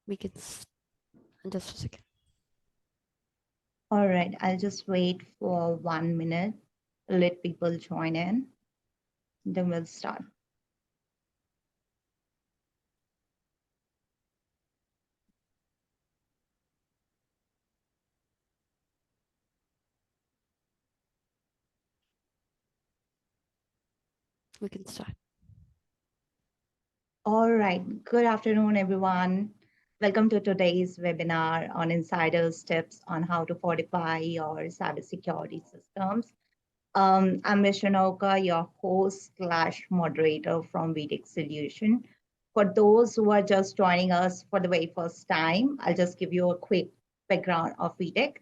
We can just a second. All right, I'll just wait for 1 minute, let people join in, then we'll start. We can start. All right, good afternoon, everyone. Welcome to today's webinar on insiders tips on how to fortify your cybersecurity systems. I'm Vishanoka, your host slash moderator from vTech Solution. For those who are just joining us for the very first time, I'll just give you a quick background of vTech.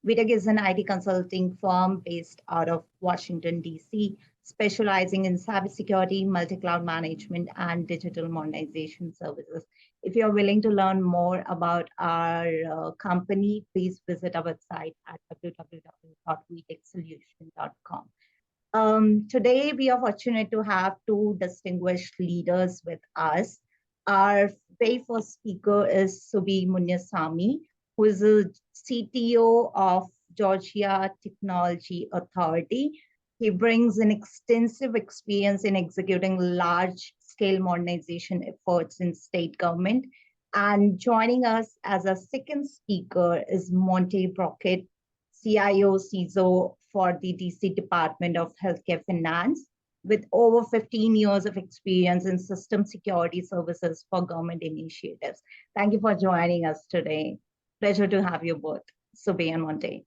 vTech is an IT consulting firm based out of Washington, D.C., specializing in cybersecurity, multi-cloud management, and digital modernization services. If you're willing to learn more about our company, please visit our website at www.vtechsolution.com. Today, we are fortunate to have two distinguished leaders with us. Our very first speaker is Subi Munyasamy, who is the CTO of Georgia Technology Authority. He brings an extensive experience in executing large-scale modernization efforts in state government. And joining us as a second speaker is Monte Brockett, CIO, CISO for the DC Department of Healthcare Finance, with over 15 years of experience in system security services for government initiatives. Thank you for joining us today. Pleasure to have you both, Subi and Monte.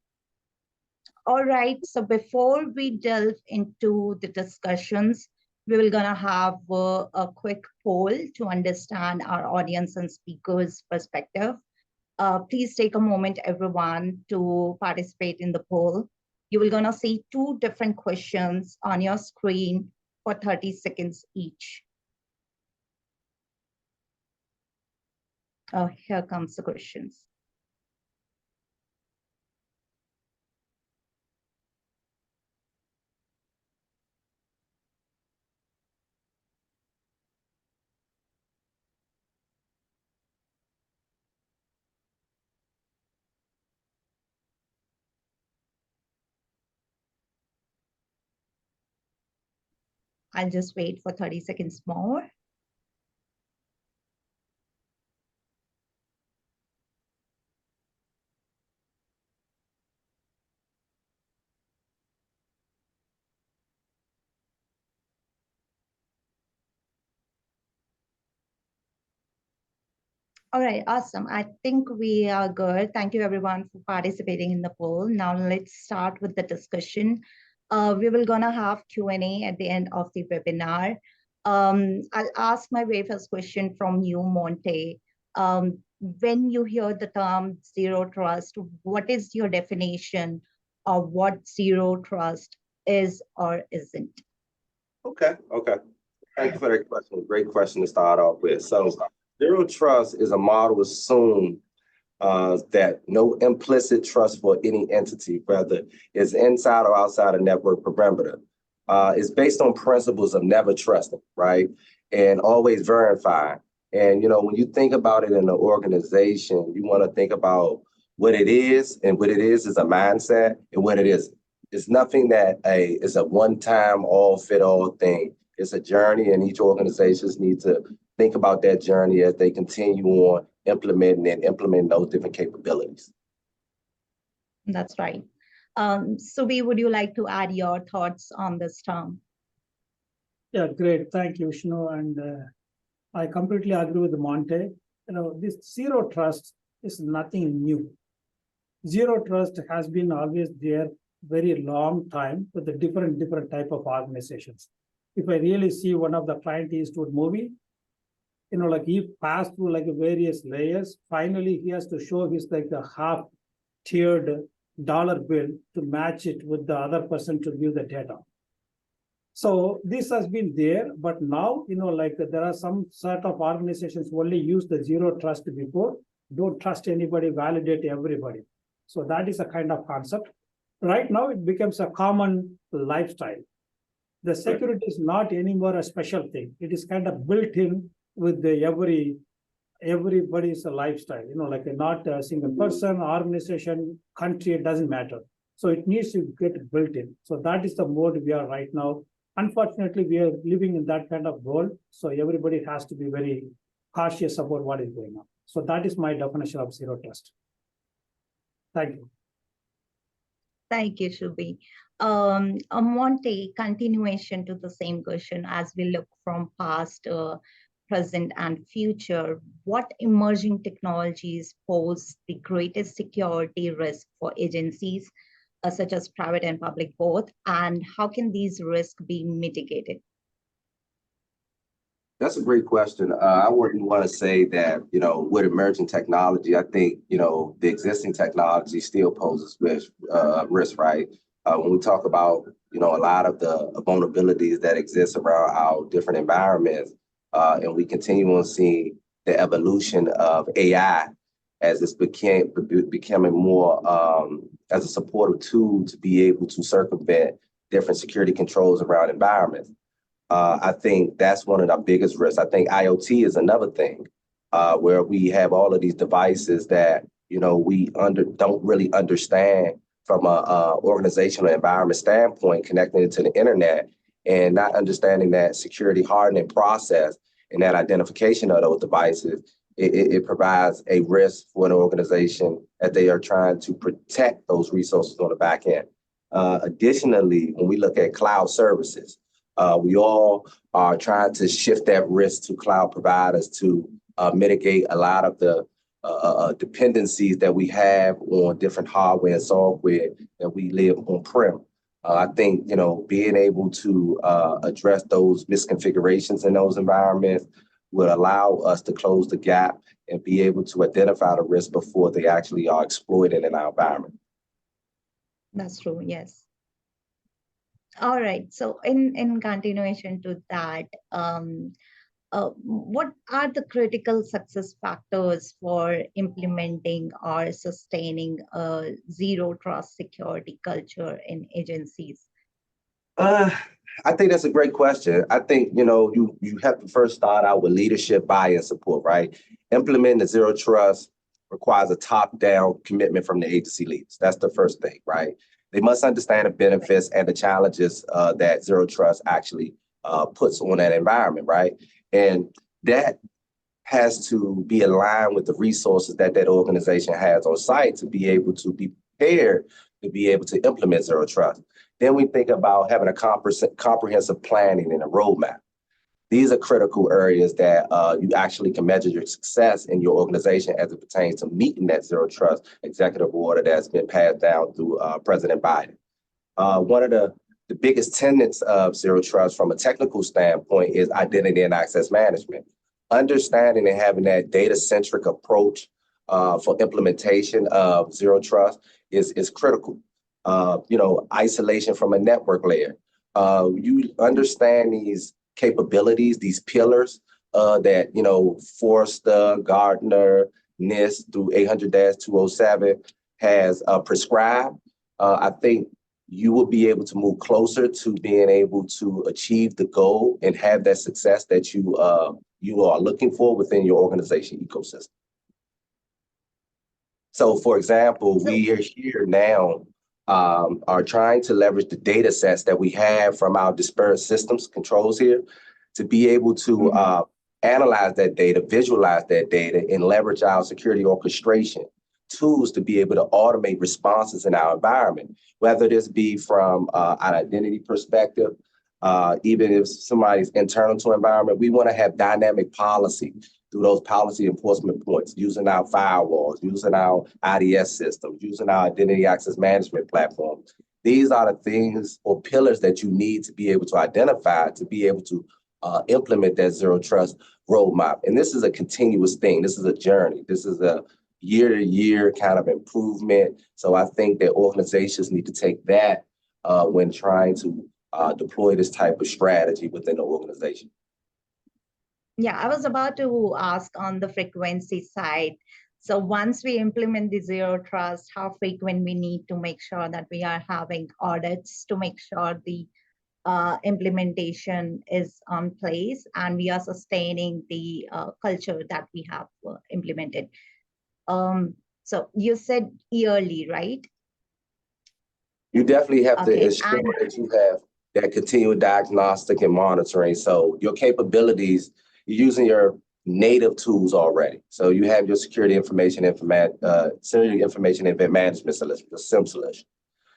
All right, so before we delve into the discussions, we will gonna have a quick poll to understand our audience and speakers' perspective. Please take a moment, everyone, to participate in the poll. You will gonna see two different questions on your screen for 30 seconds each. Oh, here comes the questions. I'll just wait for 30 seconds more. All right, awesome. I think we are good. Thank you everyone for participating in the poll. Now let's start with the discussion. We will gonna have Q&A at the end of the webinar. I'll ask my very first question from you, Monte. When you hear the term zero trust, what is your definition of what zero trust is or isn't? Okay. Thank you for that question. Great question to start off with. So zero trust is a model assume that no implicit trust for any entity, whether it's inside or outside a network perimeter. It's based on principles of never trusting, right? And always verifying. And, when you think about it in an organization, you want to think about what it is, and what it is a mindset, and what it isn't. It's nothing that is a one-time all-fit-all thing. It's a journey, and each organizations need to think about that journey as they continue on implementing those different capabilities. That's right. Subi, would you like to add your thoughts on this term? Yeah, great. Thank you, Vishnu. And I completely agree with Monte. This zero trust is nothing new. Zero trust has been always there very long time with the different type of organizations. If I really see one of the Client Eastwood movie, like he passed through like various layers. Finally, he has to show his like a half-tiered dollar bill to match it with the other person to view the data. So this has been there, but now, like there are some sort of organizations who only use the zero trust before, don't trust anybody, validate everybody. So that is a kind of concept. Right now, it becomes a common lifestyle. The security is not anymore a special thing. It is kind of built in with every everybody's lifestyle, like not a single person, organization, country, it doesn't matter. So it needs to get built in. So that is the mode we are right now. Unfortunately, we are living in that kind of world. So everybody has to be very cautious about what is going on. So that is my definition of zero trust. Thank you. Thank you, Shubhi. Monte, continuation to the same question as we look from past, present, and future, what emerging technologies pose the greatest security risk for agencies, such as private and public both, and how can these risks be mitigated? That's a great question. I wouldn't want to say that, with emerging technology, I think, the existing technology still poses risk, right? When we talk about, a lot of the vulnerabilities that exist around our different environments, and we continue on seeing the evolution of AI as it's becoming more as a supportive tool to be able to circumvent different security controls around environments. I think that's one of the biggest risks. I think IoT is another thing where we have all of these devices that, we don't really understand from a organizational environment standpoint, connecting it to the internet and not understanding that security hardening process and that identification of those devices. It provides a risk for an organization as they are trying to protect those resources on the back end. Additionally, when we look at cloud services, we all are trying to shift that risk to cloud providers to mitigate a lot of the dependencies that we have on different hardware and software that we live on-prem. I think, being able to address those misconfigurations in those environments would allow us to close the gap and be able to identify the risk before they actually are exploited in our environment. That's true, yes. All right, so in continuation to that, what are the critical success factors for implementing or sustaining a zero trust security culture in agencies? I think that's a great question. I think, you have to first start out with leadership, buy-in, support, right? Implementing the zero trust requires a top-down commitment from the agency leaders. That's the first thing, right? They must understand the benefits and the challenges that zero trust actually puts on that environment, right? And that has to be aligned with the resources that organization has on site to be able to be prepared to be able to implement zero trust. Then we think about having a comprehensive planning and a roadmap. These are critical areas that you actually can measure your success in your organization as it pertains to meeting that zero trust executive order that's been passed down through President Biden. One of the biggest tenets of zero trust from a technical standpoint is identity and access management. Understanding and having that data-centric approach for implementation of zero trust is critical. Isolation from a network layer. You understand these capabilities, these pillars that, Forrester, Gartner, NIST through 800-207 has prescribed. I think you will be able to move closer to being able to achieve the goal and have that success that you are looking for within your organization ecosystem. So, for example, we are here now are trying to leverage the data sets that we have from our disparate systems controls here to be able to analyze that data, visualize that data, and leverage our security orchestration tools to be able to automate responses in our environment, whether this be from an identity perspective, even if somebody's internal to environment. We want to have dynamic policy through those policy enforcement points, using our firewalls, using our IDS systems, using our identity access management platform. These are the things or pillars that you need to be able to identify to be able to implement that zero trust roadmap. And this is a continuous thing. This is a journey. This is a year-to-year kind of improvement. So I think that organizations need to take that when trying to deploy this type of strategy within the organization. Yeah, I was about to ask on the frequency side. So once we implement the zero trust, how frequent we need to make sure that we are having audits to make sure the implementation is on place, and we are sustaining the culture that we have implemented. So you said yearly, right? You definitely have to Okay, ensure and that you have that continual diagnostic and monitoring. So your capabilities, you're using your native tools already. So you have your security information, security information event management solution, the SIM solution.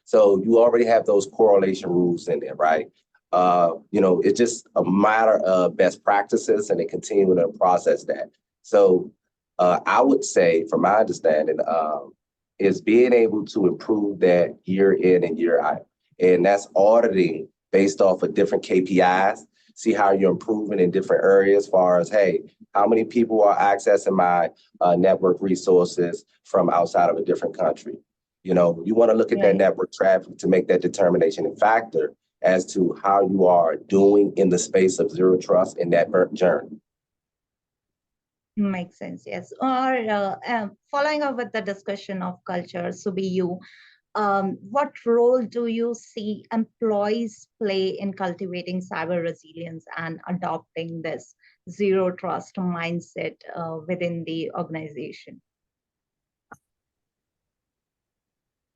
So you already have those correlation rules in there, right? It's just a matter of best practices and then continuing to process that. So I would say, from my understanding, is being able to improve that year in and year out. And that's auditing based off of different KPIs, see how you're improving in different areas as far as, hey, how many people are accessing my network resources from outside of a different country? You want to look at that network traffic to make that determination and factor as to how you are doing in the space of zero trust in that journey. Makes sense, yes. Or following up with the discussion of culture, Subi, what role do you see employees play in cultivating cyber resilience and adopting this zero trust mindset within the organization?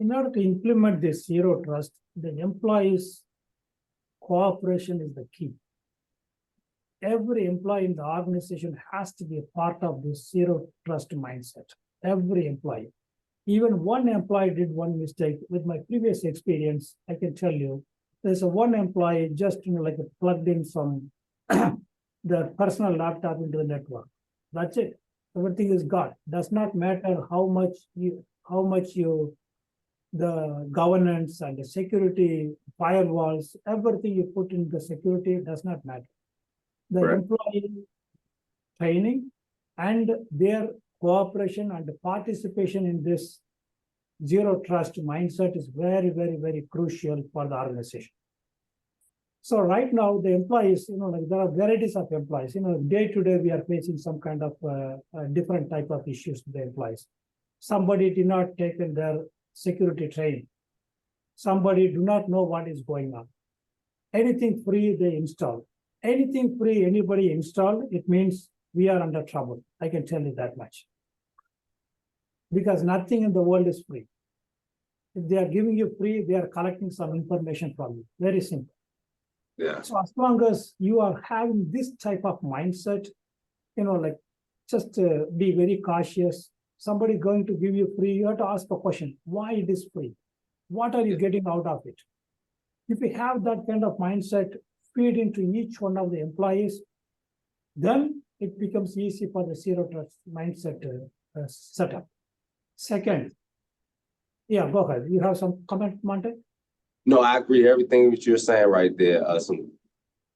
In order to implement this zero trust, the employees' cooperation is the key. Every employee in the organization has to be a part of this zero trust mindset. Every employee. Even one employee did one mistake. With my previous experience, I can tell you, there's one employee just plugged in some the personal laptop into the network. That's it. Everything is gone. Does not matter how much the governance and the security firewalls, everything you put in the security does not matter. The employee training and their cooperation and participation in this zero trust mindset is very, very, very crucial for the organization. So right now, the employees, there are varieties of employees. Day to day, we are facing some kind of different type of issues with the employees. Somebody did not take their security training. Somebody do not know what is going on. Anything free, they install. Anything free, anybody install, it means we are under trouble. I can tell you that much. Because nothing in the world is free. If they are giving you free, they are collecting some information from you. Very simple. Yeah. So as long as you are having this type of mindset, just be very cautious. Somebody going to give you free, you have to ask a question. Why it is free? What are you getting out of it? If you have that kind of mindset, feed into each one of the employees, then it becomes easy for the zero trust mindset setup. Second, yeah, go ahead. You have some comment, Monte? No, I agree. Everything that you're saying right there.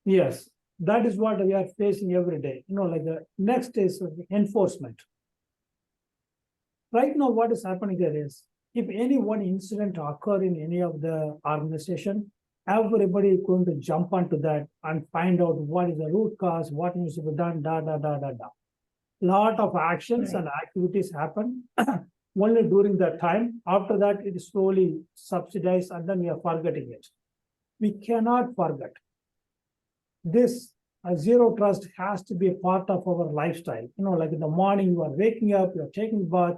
Yes, that is what we are facing every day. The next is enforcement. Right now, what is happening there is, if any one incident occur in any of the organization, everybody is going to jump onto that and find out what is the root cause, what needs to be done, Lot of actions and activities happen only during that time. After that, it is slowly subsidized and then we are forgetting it. We cannot forget. This zero trust has to be a part of our lifestyle. In the morning, you are waking up, you are taking bath,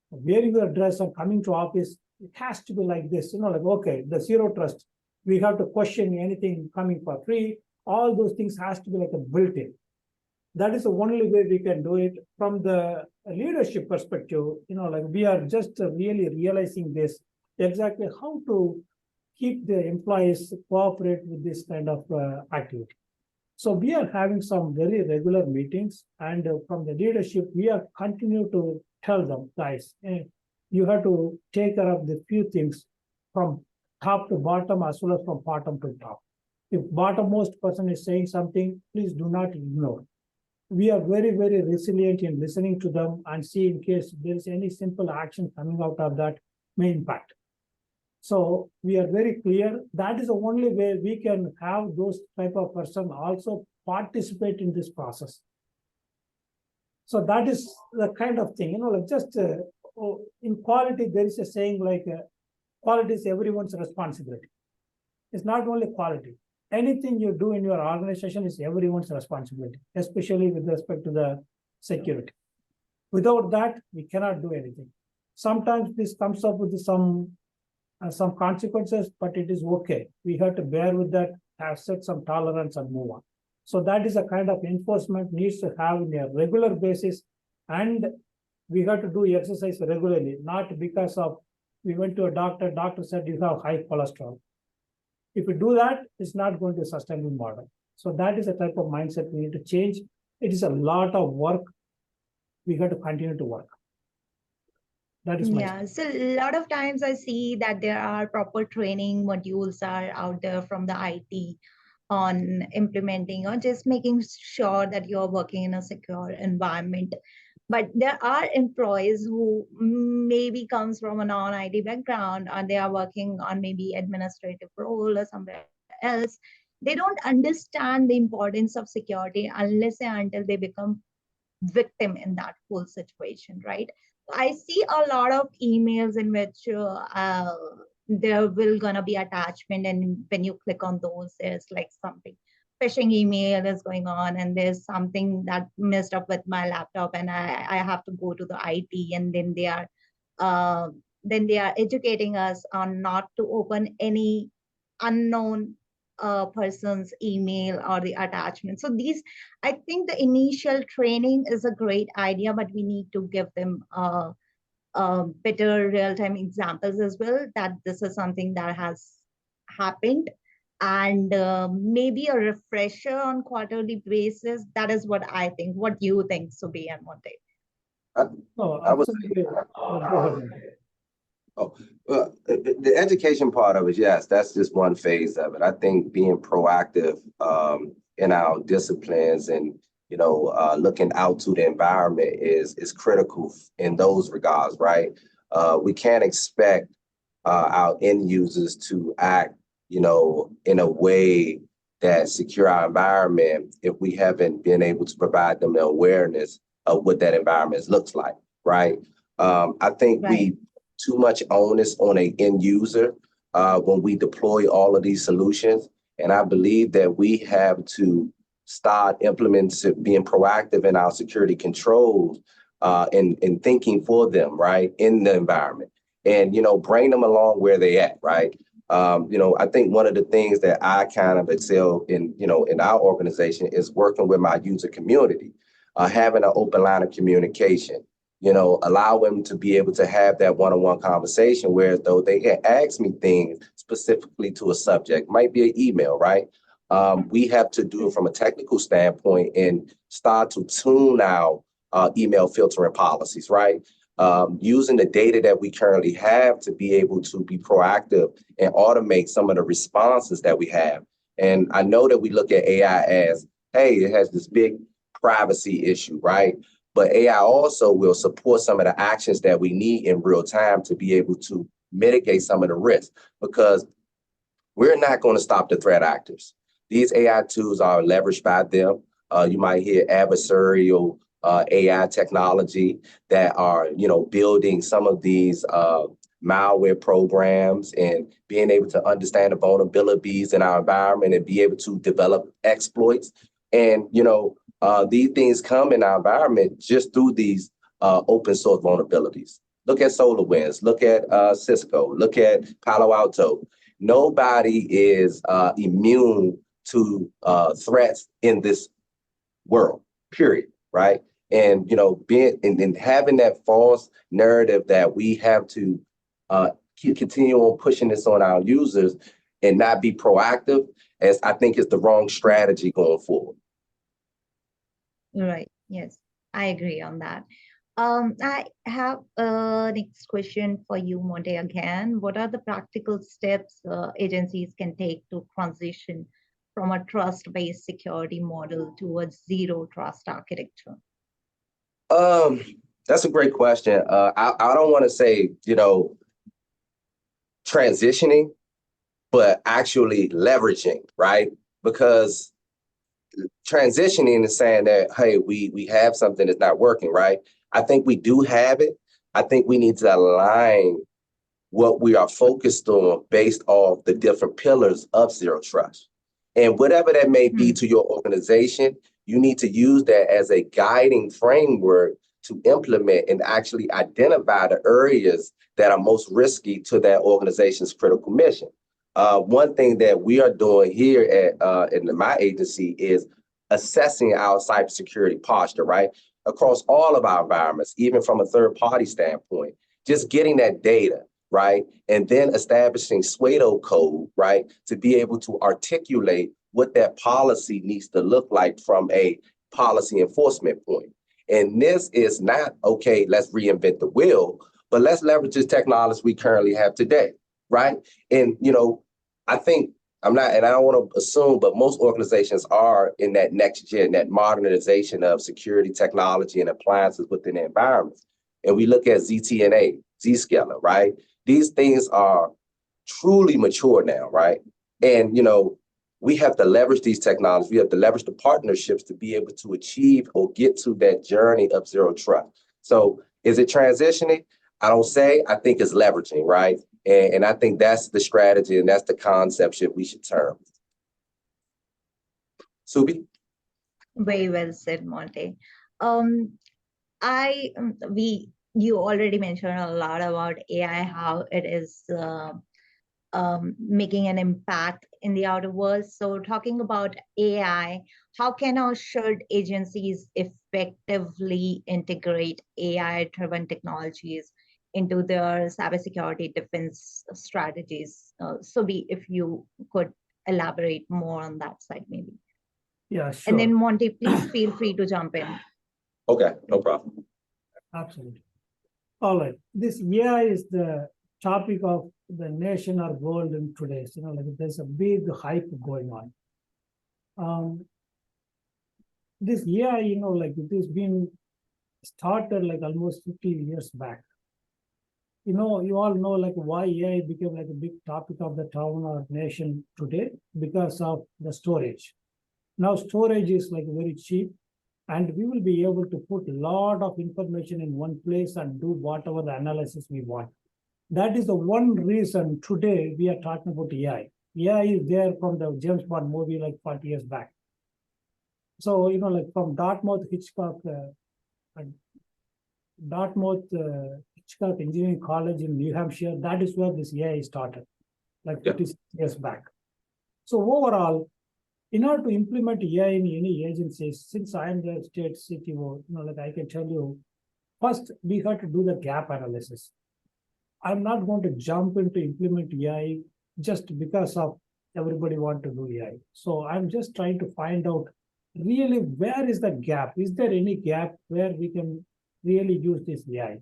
wearing your dress and coming to office. It has to be like this. Okay, the zero trust. We have to question anything coming for free. All those things has to be like a built-in. That is the only way we can do it. From the leadership perspective, we are just really realizing this, exactly how to keep the employees cooperate with this kind of activity. So we are having some very regular meetings, and from the leadership, we are continue to tell them, guys, you have to take care of the few things from top to bottom as well as from bottom to top. If bottommost person is saying something, please do not ignore. We are very, very resilient in listening to them and see in case there is any simple action coming out of that may impact. So we are very clear that is the only way we can have those type of person also participate in this process. So that is the kind of thing, in quality, there is a saying quality is everyone's responsibility. It's not only quality. anything you do in your organization is everyone's responsibility, especially with respect to the security. Without that, we cannot do anything. Sometimes this comes up with some consequences, but it is okay. We have to bear with that, have set some tolerance and move on. So that is a kind of enforcement needs to have in a regular basis, and we have to do exercise regularly, not because of we went to a doctor said you have high cholesterol. If we do that, it's not going to sustain the model. So that is a type of mindset we need to change. It is a lot of work. We have to continue to work. That is my Yeah, so a lot of times I see that there are proper training modules are out there from the IT on implementing or just making sure that you're working in a secure environment. But there are employees who maybe comes from a non-IT background and they are working on maybe administrative role or somewhere else. They don't understand the importance of security unless and until they become victim in that whole situation, right? I see a lot of emails in which there will gonna be attachment, and when you click on those, there's like something phishing email is going on, and there's something that messed up with my laptop, and I have to go to the IT, and then they are educating us on not to open any unknown person's email or the attachment. So these, I think the initial training is a great idea, but we need to give them better real-time examples as well, that this is something that has happened, and maybe a refresher on quarterly basis. That is what I think. What do you think, Subi and Monte? No, I was absolutely. Go ahead. Oh, well, the education part of it, yes, that's just one phase of it. I think being proactive in our disciplines and looking out to the environment is critical in those regards, right? We can't expect our end users to act, in a way that secure our environment if we haven't been able to provide them the awareness of what that environment looks like, right? I think we too much onus on an end user when we deploy all of these solutions. And I believe that we have to start implementing, being proactive in our security controls and thinking for them, right, in the environment. And, bring them along where they at, right? I think one of the things that I kind of excel in, in our organization is working with my user community, having an open line of communication. Allow them to be able to have that one-on-one conversation where though they can ask me things specifically to a subject, might be an email, right? We have to do it from a technical standpoint and start to tune our email filtering policies, right? Using the data that we currently have to be able to be proactive and automate some of the responses that we have. And I know that we look at AI as, hey, it has this big privacy issue, right? But AI also will support some of the actions that we need in real time to be able to mitigate some of the risks, because we're not going to stop the threat actors. These AI tools are leveraged by them. You might hear adversarial AI technology that are, building some of these malware programs and being able to understand the vulnerabilities in our environment and be able to develop exploits. And, these things come in our environment just through these open source vulnerabilities. Look at SolarWinds, look at Cisco, look at Palo Alto. Nobody is immune to threats in this world, period, right? And, being and having that false narrative that we have to continue on pushing this on our users and not be proactive, as I think is the wrong strategy going forward. Right. Yes, I agree on that. I have a next question for you, Monte, again. What are the practical steps agencies can take to transition from a trust-based security model towards zero trust architecture? That's a great question. I don't want to say, transitioning, but actually leveraging, right? Because transitioning is saying that, hey, we have something that's not working, right? I think we do have it. I think we need to align what we are focused on based off the different pillars of zero trust. And whatever that may be Hmm. to your organization, you need to use that as a guiding framework to implement and actually identify the areas that are most risky to that organization's critical mission. One thing that we are doing here at in my agency is assessing our cybersecurity posture, right? Across all of our environments, even from a third party standpoint, just getting that data, right? And then establishing pseudo code, right? To be able to articulate what that policy needs to look like from a policy enforcement point. And this is not, okay, let's reinvent the wheel, but let's leverage this technology we currently have today, right? And, I think I'm not, and I don't want to assume, but most organizations are in that next gen, that modernization of security technology and appliances within the environments. And we look at ZTNA, Zscaler, right? These things are truly mature now, right? And, we have to leverage these technologies. We have to leverage the partnerships to be able to achieve or get to that journey of zero trust. So is it transitioning? I don't say, I think it's leveraging, right? And I think that's the strategy and that's the concept that we should term. Subi? Very well said, Monte. Um, you already mentioned a lot about AI, how it is making an impact in the outer world. So talking about AI, how can or should agencies effectively integrate AI-driven technologies into their cybersecurity defense strategies? If you could elaborate more on that side, maybe. Yeah, And then sure. Monty, please feel free to jump in. Okay, no problem. Absolutely. All right. This AI is the topic of the nation or world in today's. There's a big hype going on. This AI, it has been started like almost 50 years back. You all know why AI became a big topic of the town or nation today because of the storage. Now storage is very cheap, and we will be able to put a lot of information in one place and do whatever the analysis we want. That is the one reason today we are talking about AI. AI is there from the James Bond movie 40 years back. So, from Hitchcock Engineering College in New Hampshire, that is where this AI started, 56 years back. So overall, in order to implement AI in any agencies, since I am the state CTO, I can tell you, first we have to do the gap analysis. I'm not going to jump into implement AI just because of everybody want to do AI. So I'm just trying to find out really where is the gap? Is there any gap where we can really use this AI?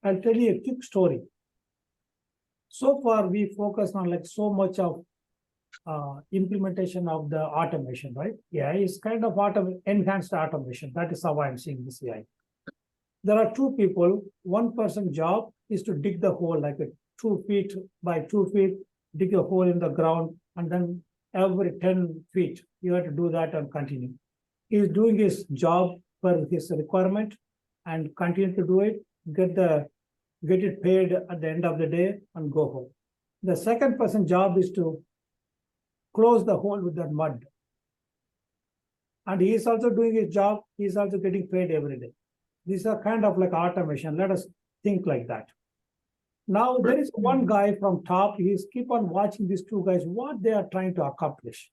I'll tell you a quick story. So far, we focus on so much of implementation of the automation, right? AI is kind of enhanced automation. That is how I'm seeing this AI. There are two people. One person's job is to dig the hole 2 feet by 2 feet, dig a hole in the ground, and then every 10 feet, you have to do that and continue. He's doing his job per his requirement and continue to do it, get it paid at the end of the day and go home. The second person's job is to close the hole with that mud. And he is also doing his job. He is also getting paid every day. These are kind of automation. Let us think like that. Now there is one guy from top. He's keep on watching these two guys, what they are trying to accomplish.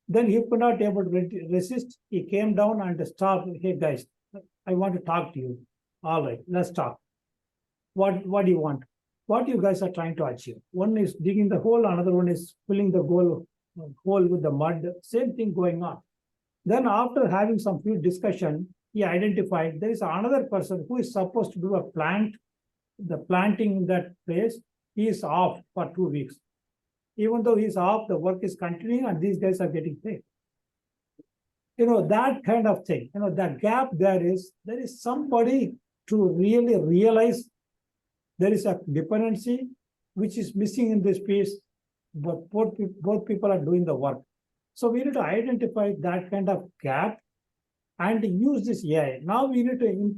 Then he could not able to resist. He came down and stopped. Hey guys, I want to talk to you. All right, let's talk. What do you want? What you guys are trying to achieve? One is digging the hole, another one is filling the hole with the mud. Same thing going on. Then after having some few discussion, he identified there is another person who is supposed to do the planting in that place. He is off for 2 weeks. Even though he's off, the work is continuing and these guys are getting paid. That kind of thing, that gap there is somebody to really realize there is a dependency which is missing in this piece, but both people are doing the work. So we need to identify that kind of gap and use this AI. Now we need to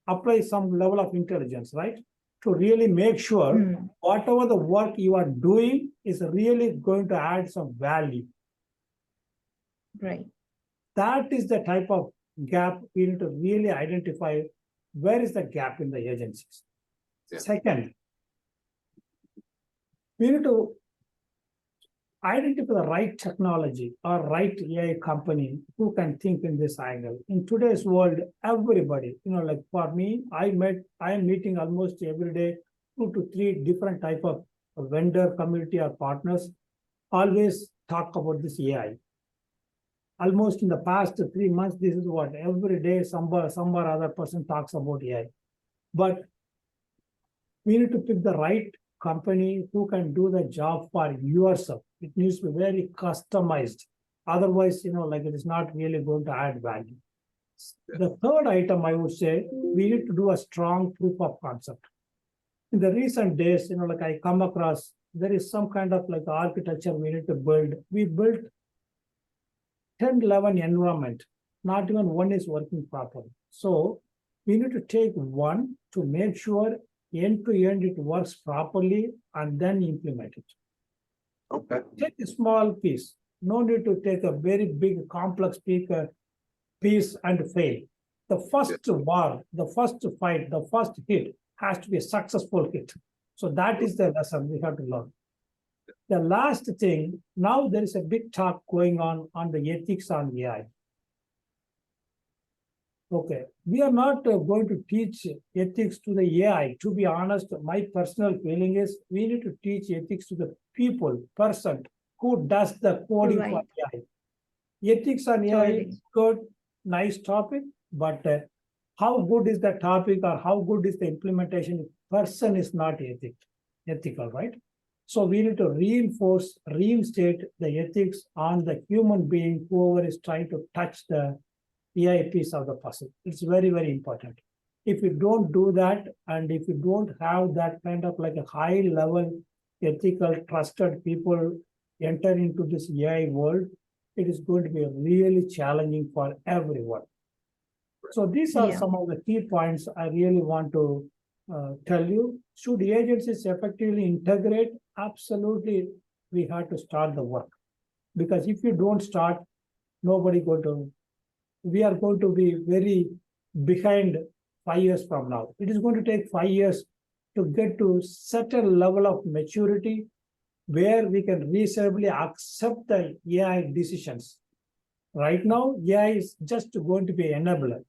apply some level of intelligence, right? To really make sure whatever the work you are doing is really going to add some value. Right. That is the type of gap we need to really identify where is the gap in the agencies. Yeah. Second, we need to identify the right technology or right AI company who can think in this angle. In today's world, everybody, like for me, I am meeting almost every day 2 to 3 different type of vendor community or partners, always talk about this AI. Almost in the past 3 months, this is what every day some or other person talks about AI. But we need to pick the right company who can do the job for yourself. It needs to be very customized. Otherwise, it is not really going to add value. The third item, I would say, we need to do a strong proof of concept. In the recent days, I come across, there is some kind of architecture we need to build. We built 10, 11 environment. Not even one is working properly. So we need to take one to make sure end to end it works properly and then implement it. Okay. Take a small piece. No need to take a very big complex piece and fail. The first war, the first fight, the first hit has to be a successful hit. So that is the lesson we have to learn. The last thing, now there is a big talk going on the ethics on AI. Okay, we are not going to teach ethics to the AI. To be honest, my personal feeling is we need to teach ethics to the person who does the coding for AI. Ethics on AI is good, nice topic, but how good is the topic or how good is the implementation if person is not ethical, right? So we need to reinstate the ethics on the human being, whoever is trying to touch the AI piece of the puzzle. It's very, very important. If you don't do that, and if you don't have that kind of a high level ethical, trusted people enter into this AI world, it is going to be really challenging for everyone. So these are some of the key points I really want to tell you. Should agencies effectively integrate? Absolutely, we have to start the work. Because if you don't start, we are going to be very behind 5 years from now. It is going to take 5 years to get to certain level of maturity where we can reasonably accept the AI decisions. Right now, AI is just going to be an enabler.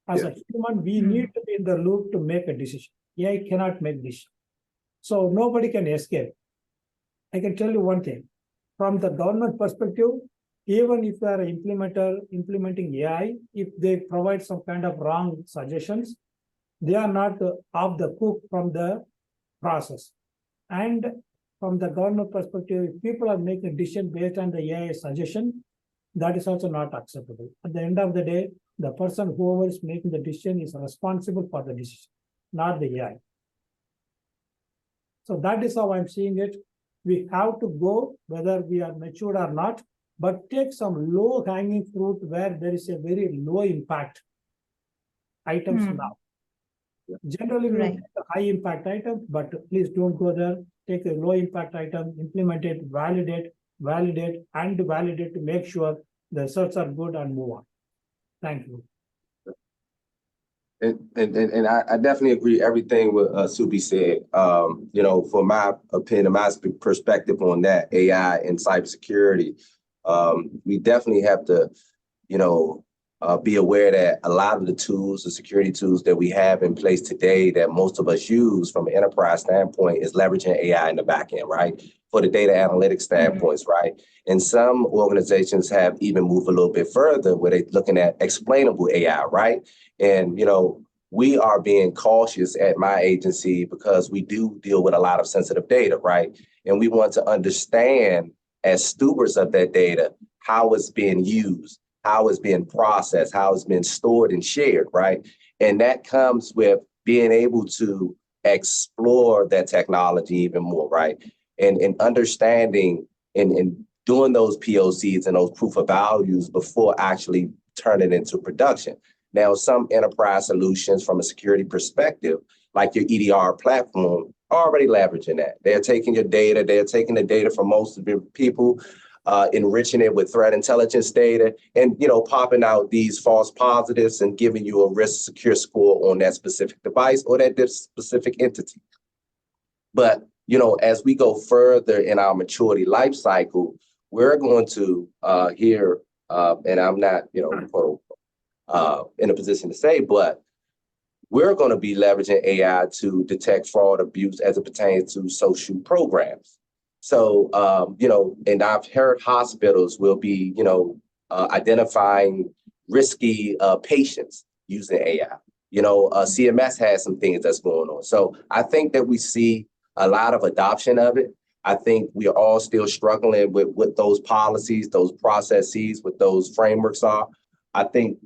As a human, we need to be in the loop to make a decision. AI cannot make decisions. So nobody can escape. I can tell you one thing. From the government perspective, even if you are an implementer implementing AI, if they provide some kind of wrong suggestions, they are not off the hook from the process. And from the government perspective, if people are making a decision based on the AI suggestion, that is also not acceptable. At the end of the day, the person whoever is making the decision is responsible for the decision, not the AI. So that is how I'm seeing it. We have to go, whether we are matured or not, but take some low-hanging fruit where there is a very low impact items now. Generally, we take a high impact item, but please don't go there. Take a low impact item, implement it, validate, and validate to make sure the results are good and move on. Thank you. And I definitely agree everything what Subi said. For my opinion, my perspective on that AI and cybersecurity, we definitely have to, be aware that a lot of the tools, the security tools that we have in place today that most of us use from an enterprise standpoint is leveraging AI in the back end, right? For the data analytics standpoints, right? And some organizations have even moved a little bit further where they're looking at explainable AI, right? And, we are being cautious at my agency because we do deal with a lot of sensitive data, right? And we want to understand as stewards of that data, how it's being used, how it's being processed, how it's been stored and shared, right? And that comes with being able to explore that technology even more, right? And understanding and doing those POCs and those proof of values before actually turning it into production. Now, some enterprise solutions from a security perspective, like your EDR platform, are already leveraging that. They're taking your data, they're taking the data from most of your people, enriching it with threat intelligence data, and popping out these false positives and giving you a risk secure score on that specific device or that specific entity. But as we go further in our maturity life cycle, we're going to hear, and I'm not in a position to say, but we're going to be leveraging AI to detect fraud, abuse as it pertains to social programs. So, and I've heard hospitals will be, identifying risky patients using AI. CMS has some things that's going on. So I think that we see a lot of adoption of it. I think we are all still struggling with what those policies, those processes, what those frameworks are. I think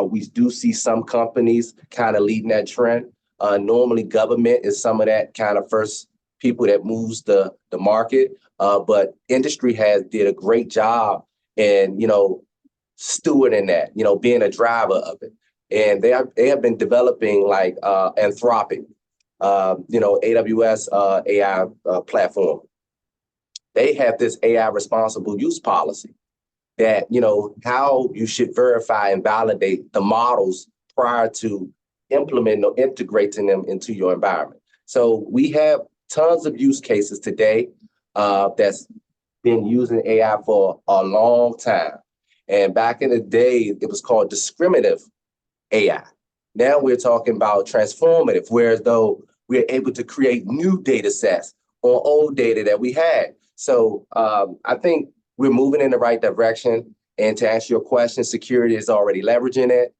we do see some companies kind of leading that trend. Normally, government is some of that kind of first people that moves the market, but industry did a great job in stewarding that, being a driver of it, and they have been developing like Anthropic, AWS AI platform. They have this AI responsible use policy that, how you should verify and validate the models prior to implementing or integrating them into your environment. So we have tons of use cases today that's been using AI for a long time. And back in the day, it was called discriminative AI. Now we're talking about transformative, whereas though we're able to create new data sets on old data that we had. So I think we're moving in the right direction. And to answer your question, security is already leveraging it.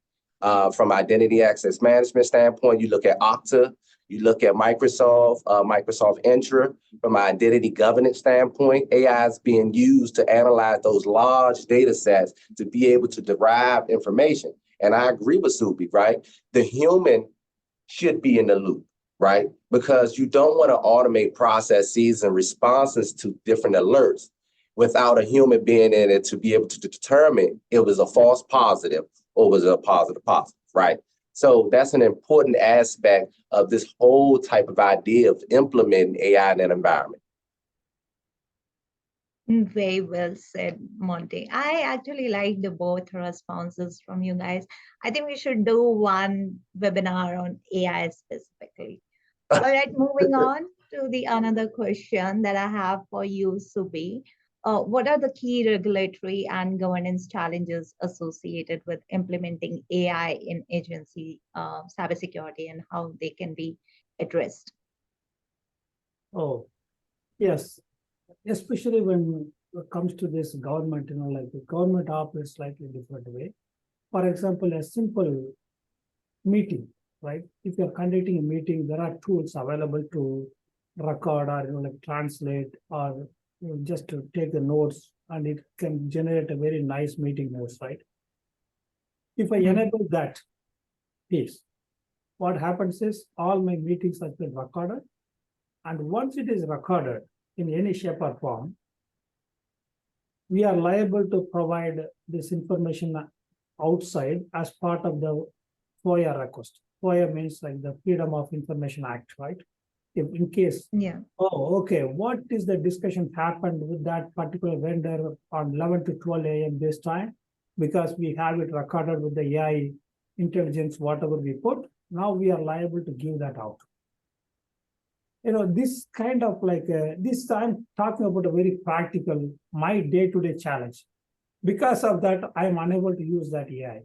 From identity access management standpoint, you look at Okta, you look at Microsoft Entra. From an identity governance standpoint, AI is being used to analyze those large data sets to be able to derive information. And I agree with Subi, right? The human should be in the loop, right? Because you don't want to automate processes and responses to different alerts without a human being in it to be able to determine it was a false positive or was it a positive, right? So that's an important aspect of this whole type of idea of implementing AI in an environment. Very well said, Monte. I actually like the both responses from you guys. I think we should do one webinar on AI specifically. All right, moving on to the another question that I have for you, Subi. What are the key regulatory and governance challenges associated with implementing AI in agency cybersecurity and how they can be addressed? Oh, yes. Especially when it comes to this government, like the government operates slightly different way. For example, a simple meeting, right? If you're conducting a meeting, there are tools available to record or like translate or just to take the notes, and it can generate a very nice meeting notes, right? If I enable that piece, what happens is all my meetings have been recorded, and once it is recorded in any shape or form, we are liable to provide this information outside as part of the FOIA request. FOIA means like the Freedom of Information Act, right? If in case, what is the discussion happened with that particular vendor on 11 to 12 a.m. this time, because we have it recorded with the AI intelligence, whatever we put, now we are liable to give that out. This kind of like, this I'm talking about a very practical, my day-to-day challenge. Because of that, I'm unable to use that AI.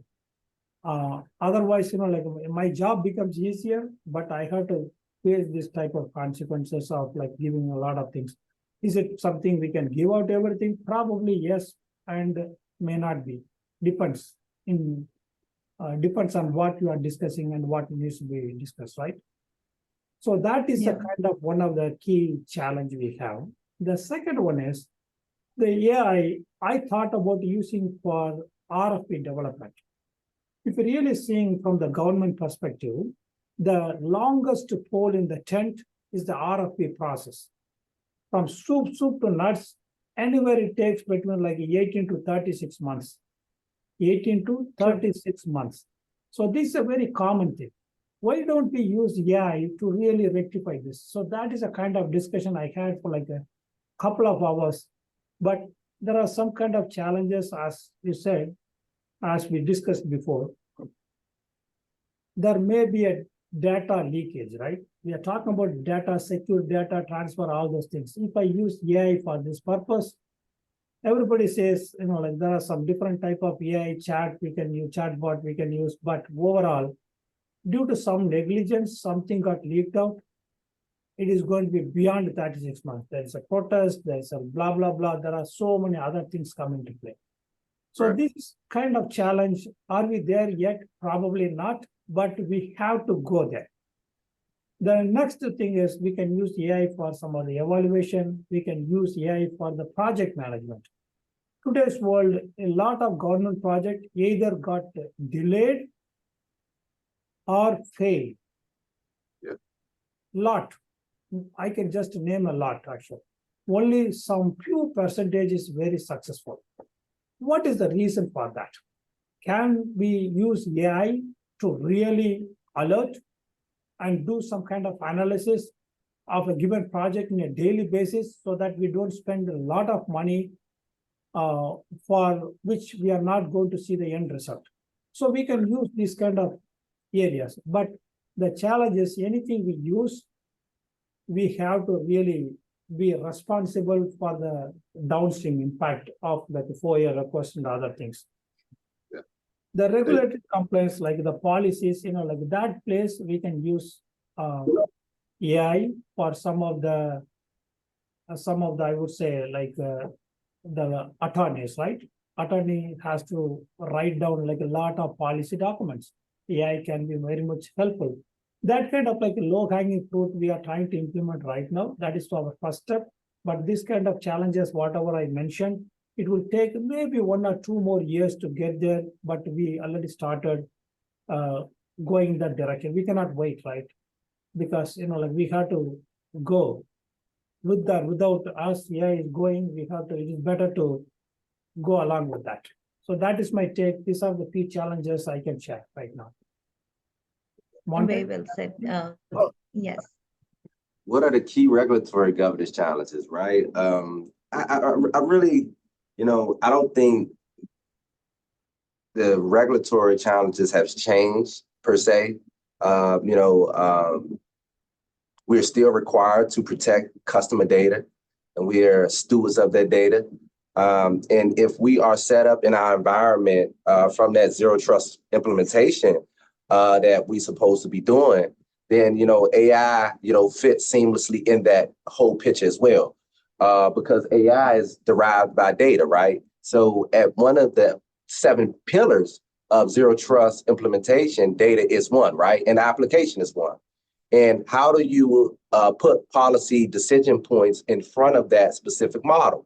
Otherwise, like my job becomes easier, but I have to face this type of consequences of like giving a lot of things. Is it something we can give out everything? Probably yes, and may not be. Depends on what you are discussing and what needs to be discussed, right? So that is a kind of one of the key challenge we have. The second one is the AI I thought about using for RFP development. If you're really seeing from the government perspective, the longest pole in the tent is the RFP process. From soup to nuts, anywhere it takes between like 18 to 36 months. 18 to 36 months. So this is a very common thing. Why don't we use AI to really rectify this? So that is a kind of discussion I had for like a couple of hours. But there are some kind of challenges, as you said, as we discussed before. There may be a data leakage, right? We are talking about data, secure data transfer, all those things. If I use AI for this purpose, everybody says, like there are some different type of AI chat we can use, chatbot we can use, but overall, due to some negligence, something got leaked out. It is going to be beyond 36 months. There is a protest, there is a blah, blah, blah. There are so many other things coming to play. So this kind of challenge, are we there yet? Probably not, but we have to go there. The next thing is we can use AI for some of the evaluation. We can use AI for the project management. Today's world, a lot of government projects either got delayed or failed. Yeah. Lot. I can just name a lot, actually. Only some few percentage is very successful. What is the reason for that? Can we use AI to really alert and do some kind of analysis of a given project in a daily basis so that we don't spend a lot of money for which we are not going to see the end result? So we can use these kind of areas, but the challenge is anything we use, we have to really be responsible for the downstream impact of like the FOIA request and other things. Yeah. The regulatory compliance, like the policies, like that place, we can use AI for some of the, I would say, like the attorneys, right? Attorney has to write down like a lot of policy documents. AI can be very much helpful. That kind of like a low-hanging fruit we are trying to implement right now. That is our first step. But this kind of challenges, whatever I mentioned, it will take maybe 1 or 2 more years to get there. But we already started going in that direction. We cannot wait, right? Because like we have to go with that. Without us, AI is going. We have to. It is better to go along with that. So that is my take. These are the key challenges I can share right now. Very well said. Yes. What are the key regulatory governance challenges, right? I really, I don't think the regulatory challenges have changed per se. We're still required to protect customer data, and we are stewards of that data. And if we are set up in our environment from that zero trust implementation that we're supposed to be doing, then, AI, fits seamlessly in that whole picture as well, because AI is derived by data, right? So at one of the 7 pillars of zero trust implementation, data is one, right? And application is one. And how do you put policy decision points in front of that specific model?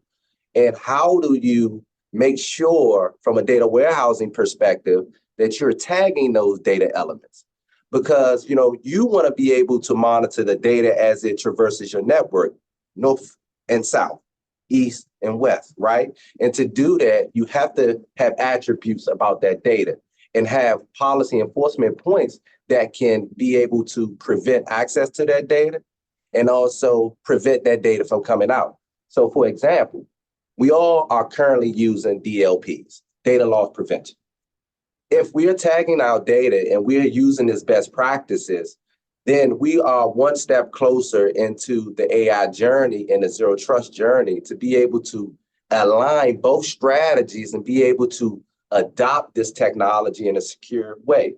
And how do you make sure from a data warehousing perspective that you're tagging those data elements? Because, you want to be able to monitor the data as it traverses your network, north and south, east and west, right? And to do that, you have to have attributes about that data and have policy enforcement points that can be able to prevent access to that data and also prevent that data from coming out. So, for example, we all are currently using DLPs, data loss prevention. If we are tagging our data and we are using as best practices, then we are one step closer into the AI journey and the zero trust journey to be able to align both strategies and be able to adopt this technology in a secure way.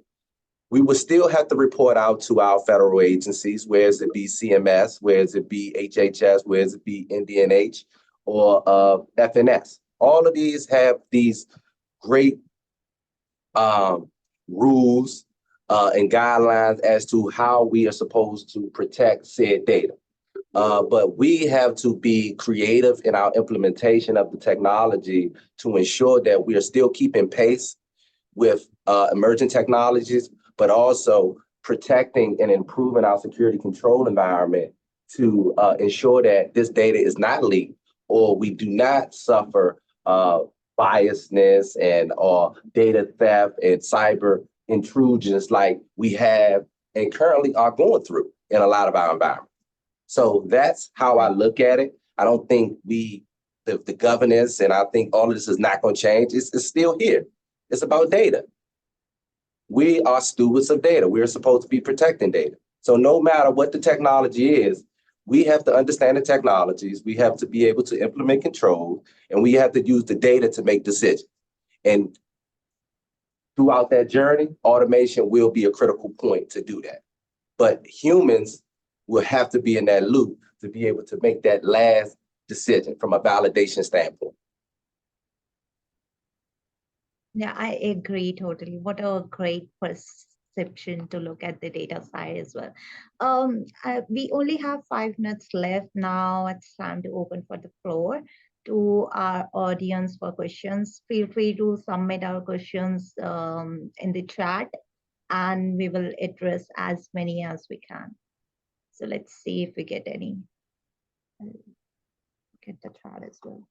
We will still have to report out to our federal agencies, whether it be CMS, whether it be HHS, whether it be NDNH, or FNS. All of these have these great rules and guidelines as to how we are supposed to protect said data. But we have to be creative in our implementation of the technology to ensure that we are still keeping pace with emerging technologies, but also protecting and improving our security control environment to ensure that this data is not leaked or we do not suffer biasness and or data theft and cyber intrusions like we have and currently are going through in a lot of our environments. So that's how I look at it. I don't think we the governance, and I think all of this is not going to change. It's still here. It's about data. We are stewards of data. We're supposed to be protecting data. So no matter what the technology is, we have to understand the technologies. We have to be able to implement control, and we have to use the data to make decisions. And throughout that journey, automation will be a critical point to do that. But humans will have to be in that loop to be able to make that last decision from a validation standpoint. Yeah, I agree totally. What a great perception to look at the data side as well. We only have 5 minutes left now. It's time to open for the floor to our audience for questions. Feel free to submit our questions in the chat, and we will address as many as we can. So let's see if we get any. I'll get the chat as well.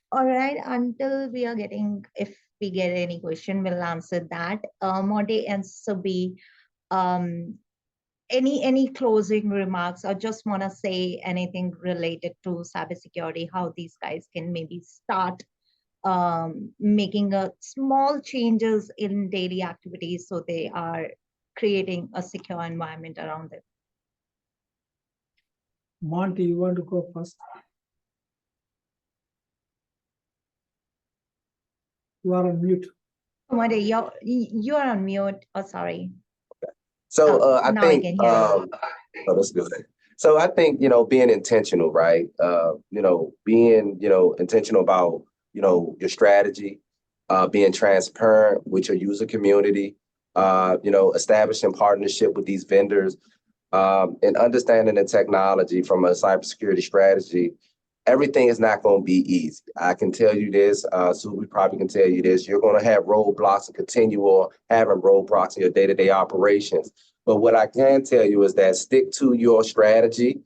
All right, until we are getting, if we get any question, we'll answer that. Monte and Subi, any closing remarks, or just want to say anything related to cybersecurity, how these guys can maybe start making a small changes in daily activities so they are creating a secure environment around them. Monty, you want to go first? You are on mute. Monte, you're on mute. Oh, sorry. So I now think, I can hear you. oh, that's good. So I think, being intentional, right? Being, intentional about, your strategy, being transparent with your user community, establishing partnership with these vendors, and understanding the technology from a cybersecurity strategy. Everything is not going to be easy. I can tell you this, so we probably can tell you this. You're going to have roadblocks and continue on having roadblocks in your day-to-day operations. But what I can tell you is that stick to your strategy.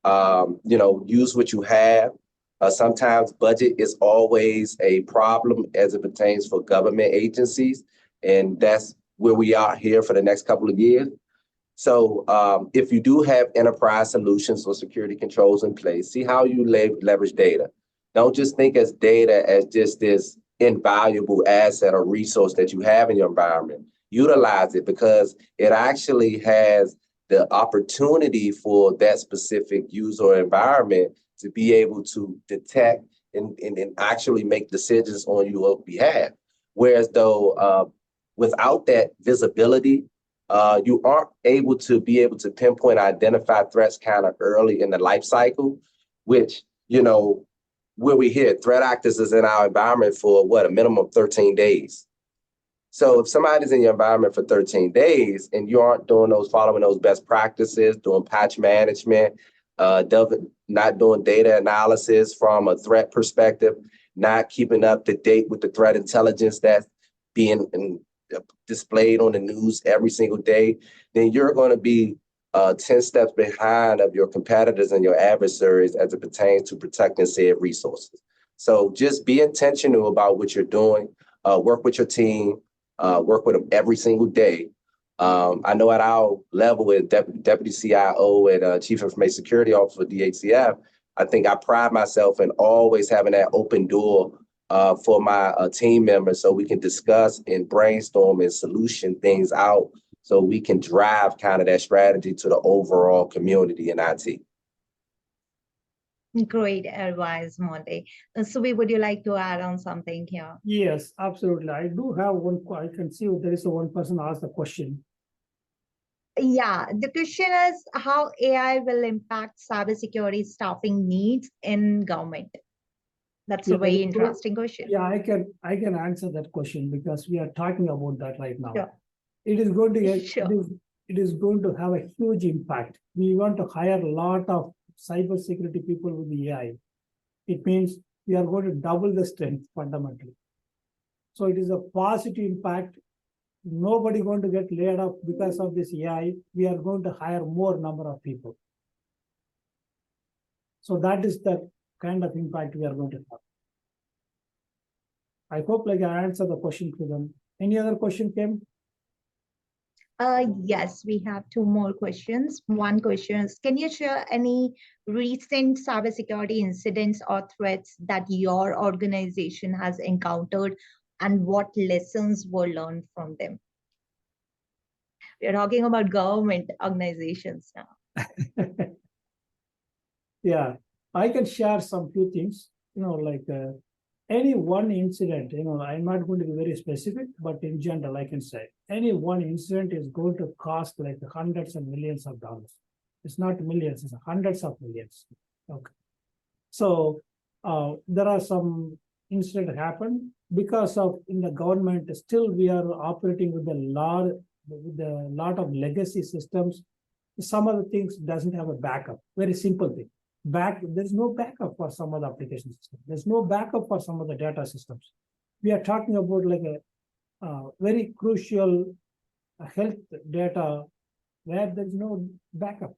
Use what you have. Sometimes budget is always a problem as it pertains for government agencies, and that's where we are here for the next couple of years. So if you do have enterprise solutions or security controls in place, see how you leverage data. Don't just think as data as just this invaluable asset or resource that you have in your environment. Utilize it because it actually has the opportunity for that specific user or environment to be able to detect and actually make decisions on your behalf. Whereas though without that visibility, you aren't able to pinpoint, identify threats kind of early in the life cycle, which, where we hit threat actors is in our environment for a minimum of 13 days. So if somebody's in your environment for 13 days and you aren't following those best practices, doing patch management, not doing data analysis from a threat perspective, not keeping up to date with the threat intelligence that's being displayed on the news every single day, then you're going to be 10 steps behind of your competitors and your adversaries as it pertains to protecting said resources. So just be intentional about what you're doing. Work with your team. Work with them every single day. I know at our level with Deputy CIO and Chief Information Security Officer for DHCF, I think I pride myself in always having that open door for my team members so we can discuss and brainstorm and solution things out so we can drive kind of that strategy to the overall community in IT. Great advice, Monte. Subi, would you like to add on something here? Yes, absolutely. I do have one. I can see there is one person asked the question. Yeah, the question is how AI will impact cybersecurity staffing needs in government. That's a very interesting question. Yeah, I can answer that question because we are talking about that right now. Sure. It is going to Sure. it is going to have a huge impact. We want to hire a lot of cybersecurity people with the AI. It means we are going to double the strength fundamentally. So it is a positive impact. Nobody going to get laid off because of this AI. We are going to hire more number of people. So that is the kind of impact we are going to have. I hope I answered the question to them. Any other question, Kim? Yes, we have two more questions. One question is, can you share any recent cybersecurity incidents or threats that your organization has encountered and what lessons were learned from them? We're talking about government organizations now. Yeah, I can share some few things, like any one incident, I'm not going to be very specific, but in general, I can say any one incident is going to cost like hundreds and millions of dollars. It's not millions, it's hundreds of millions. Okay. So there are some incidents happen because of in the government, still we are operating with a lot of legacy systems. Some of the things doesn't have a backup. Very simple thing. There's no backup for some of the application systems. There's no backup for some of the data systems. We are talking about like a very crucial health data where there's no backup.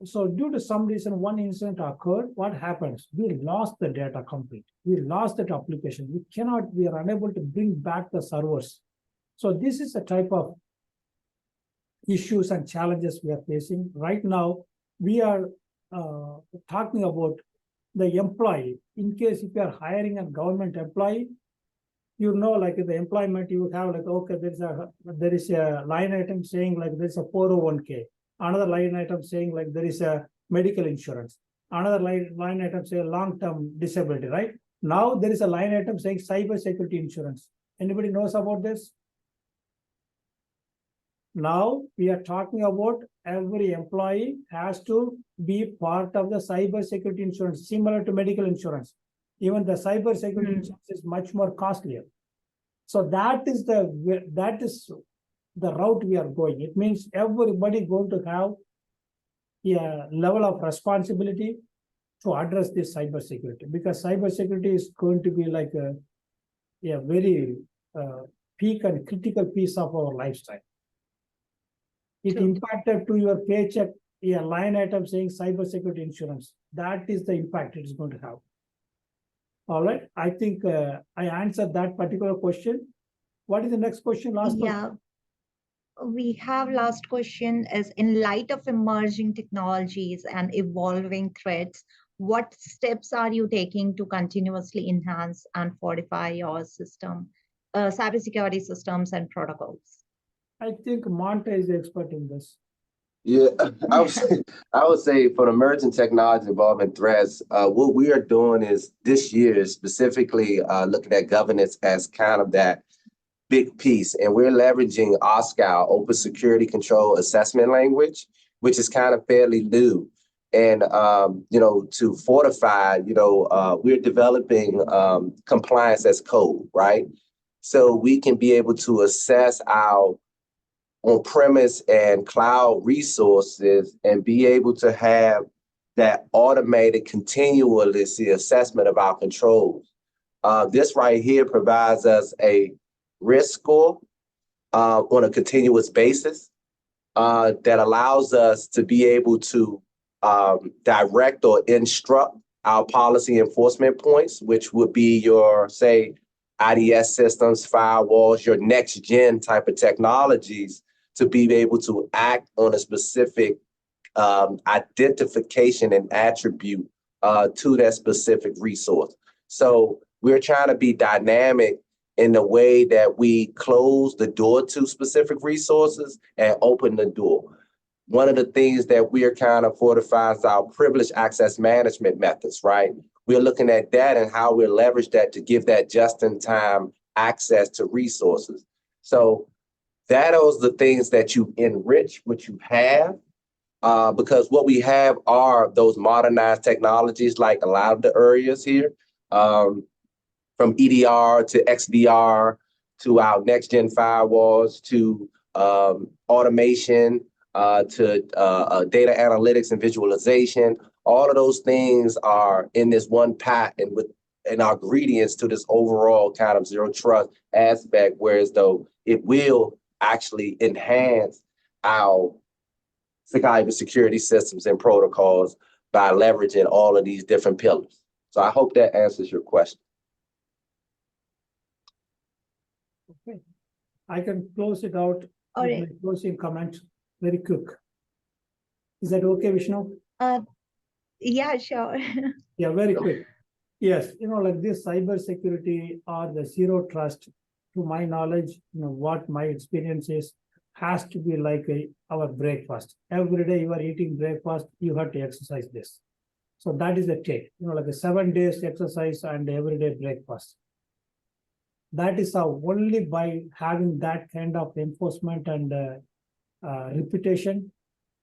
So due to some reason, one incident occurred, what happens? We lost the data completely. We lost that application. We are unable to bring back the servers. So this is the type of issues and challenges we are facing. Right now, we are talking about the employee. In case if you are hiring a government employee, like the employment, you have like, okay, there is a line item saying like there's a 401k. Another line item saying like there is a medical insurance. Another line item saying long-term disability, right? Now there is a line item saying cybersecurity insurance. Anybody knows about this? Now we are talking about every employee has to be part of the cybersecurity insurance, similar to medical insurance. Even the cybersecurity insurance is much more costlier. So that is the route we are going. It means everybody going to have a level of responsibility to address this cybersecurity, because cybersecurity is going to be like a very peak and critical piece of our lifestyle. It impacted to your paycheck, a line item saying cybersecurity insurance. That is the impact it is going to have. All right. I think I answered that particular question. What is the next question? Last one. We have last question is, in light of emerging technologies and evolving threats, what steps are you taking to continuously enhance and fortify your system, cybersecurity systems and protocols? I think Monte is the expert in this. Yeah, I would say for the emerging technology involving threats, what we are doing is this year specifically looking at governance as kind of that big piece. And we're leveraging OSCAR, Open Security Control Assessment Language, which is kind of fairly new. And, to fortify, we're developing compliance as code, right? So we can be able to assess our on-premise and cloud resources and be able to have that automated continuous assessment of our controls. This right here provides us a risk score on a continuous basis that allows us to be able to direct or instruct our policy enforcement points, which would be your, say, IDS systems, firewalls, your next gen type of technologies, to be able to act on a specific identification and attribute to that specific resource. So we're trying to be dynamic in the way that we close the door to specific resources and open the door. One of the things that we are kind of fortifying is our privileged access management methods, right? We're looking at that and how we leverage that to give that just-in-time access to resources. So that is the things that you enrich what you have, because what we have are those modernized technologies, like a lot of the areas here, from EDR to XDR to our next-gen firewalls to automation to data analytics and visualization. All of those things are in this one pot and our ingredients to this overall kind of zero trust aspect, whereas though it will actually enhance our cybersecurity systems and protocols by leveraging all of these different pillars. So I hope that answers your question. Okay, I can close it out. All with right. my closing comment, very quick. Is that okay, Vishnu? Yeah, sure. Yeah, very quick. Yes, like this cybersecurity or the zero trust, to my knowledge, what my experience is, has to be like our breakfast. Every day you are eating breakfast, you have to exercise this. So that is the take, like a 7 days exercise and everyday breakfast. That is how only by having that kind of enforcement and reputation,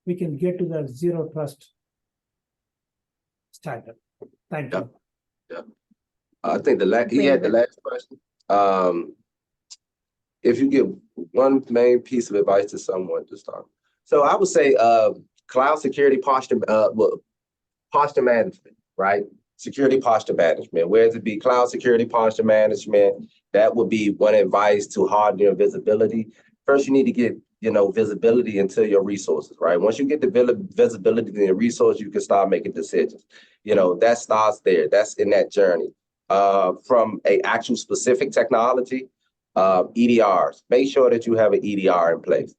we can get to the zero trust standard. Thank you. I think he had the last question. If you give one main piece of advice to someone to start. So I would say cloud security posture management, right? Security posture management. Whether it be cloud security posture management, that would be one advice to harden your visibility. First, you need to get visibility into your resources, right? Once you get the visibility in your resource, you can start making decisions. That starts there. That's in that journey. From a actual specific technology, EDRs. Make sure that you have an EDR in place.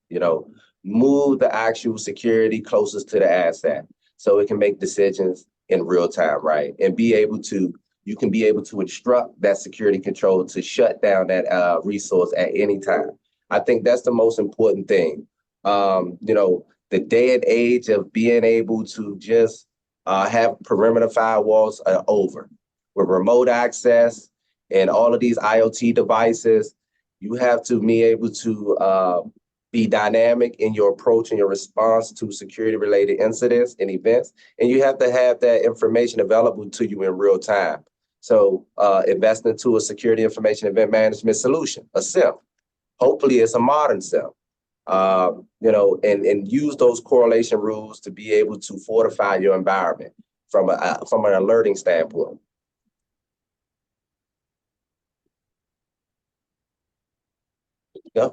Move the actual security closest to the asset so it can make decisions in real time, right? And you can be able to instruct that security control to shut down that resource at any time. I think that's the most important thing. The day and age of being able to just have perimeter firewalls are over. With remote access and all of these IoT devices, you have to be able to be dynamic in your approach and your response to security-related incidents and events, and you have to have that information available to you in real time. So invest into a security information event management solution, a SIEM. Hopefully it's a modern SIEM, and use those correlation rules to be able to fortify your environment from an alerting standpoint. Yeah.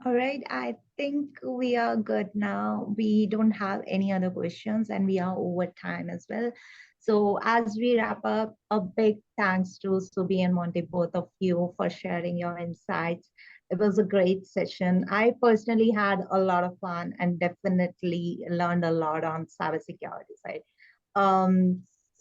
All right, I think we are good now. We don't have any other questions and we are over time as well. So as we wrap up, a big thanks to Subi and Monte, both of you, for sharing your insights. It was a great session. I personally had a lot of fun and definitely learned a lot on cybersecurity side.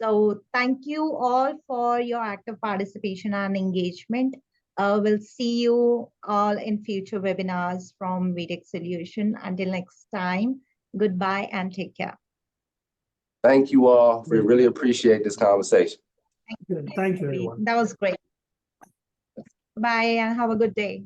So thank you all for your active participation and engagement. We'll see you all in future webinars from vTech Solution. Until next time, goodbye and take care. Thank you all. We really appreciate this conversation. Thank you, everyone. That was great. Bye and have a good day.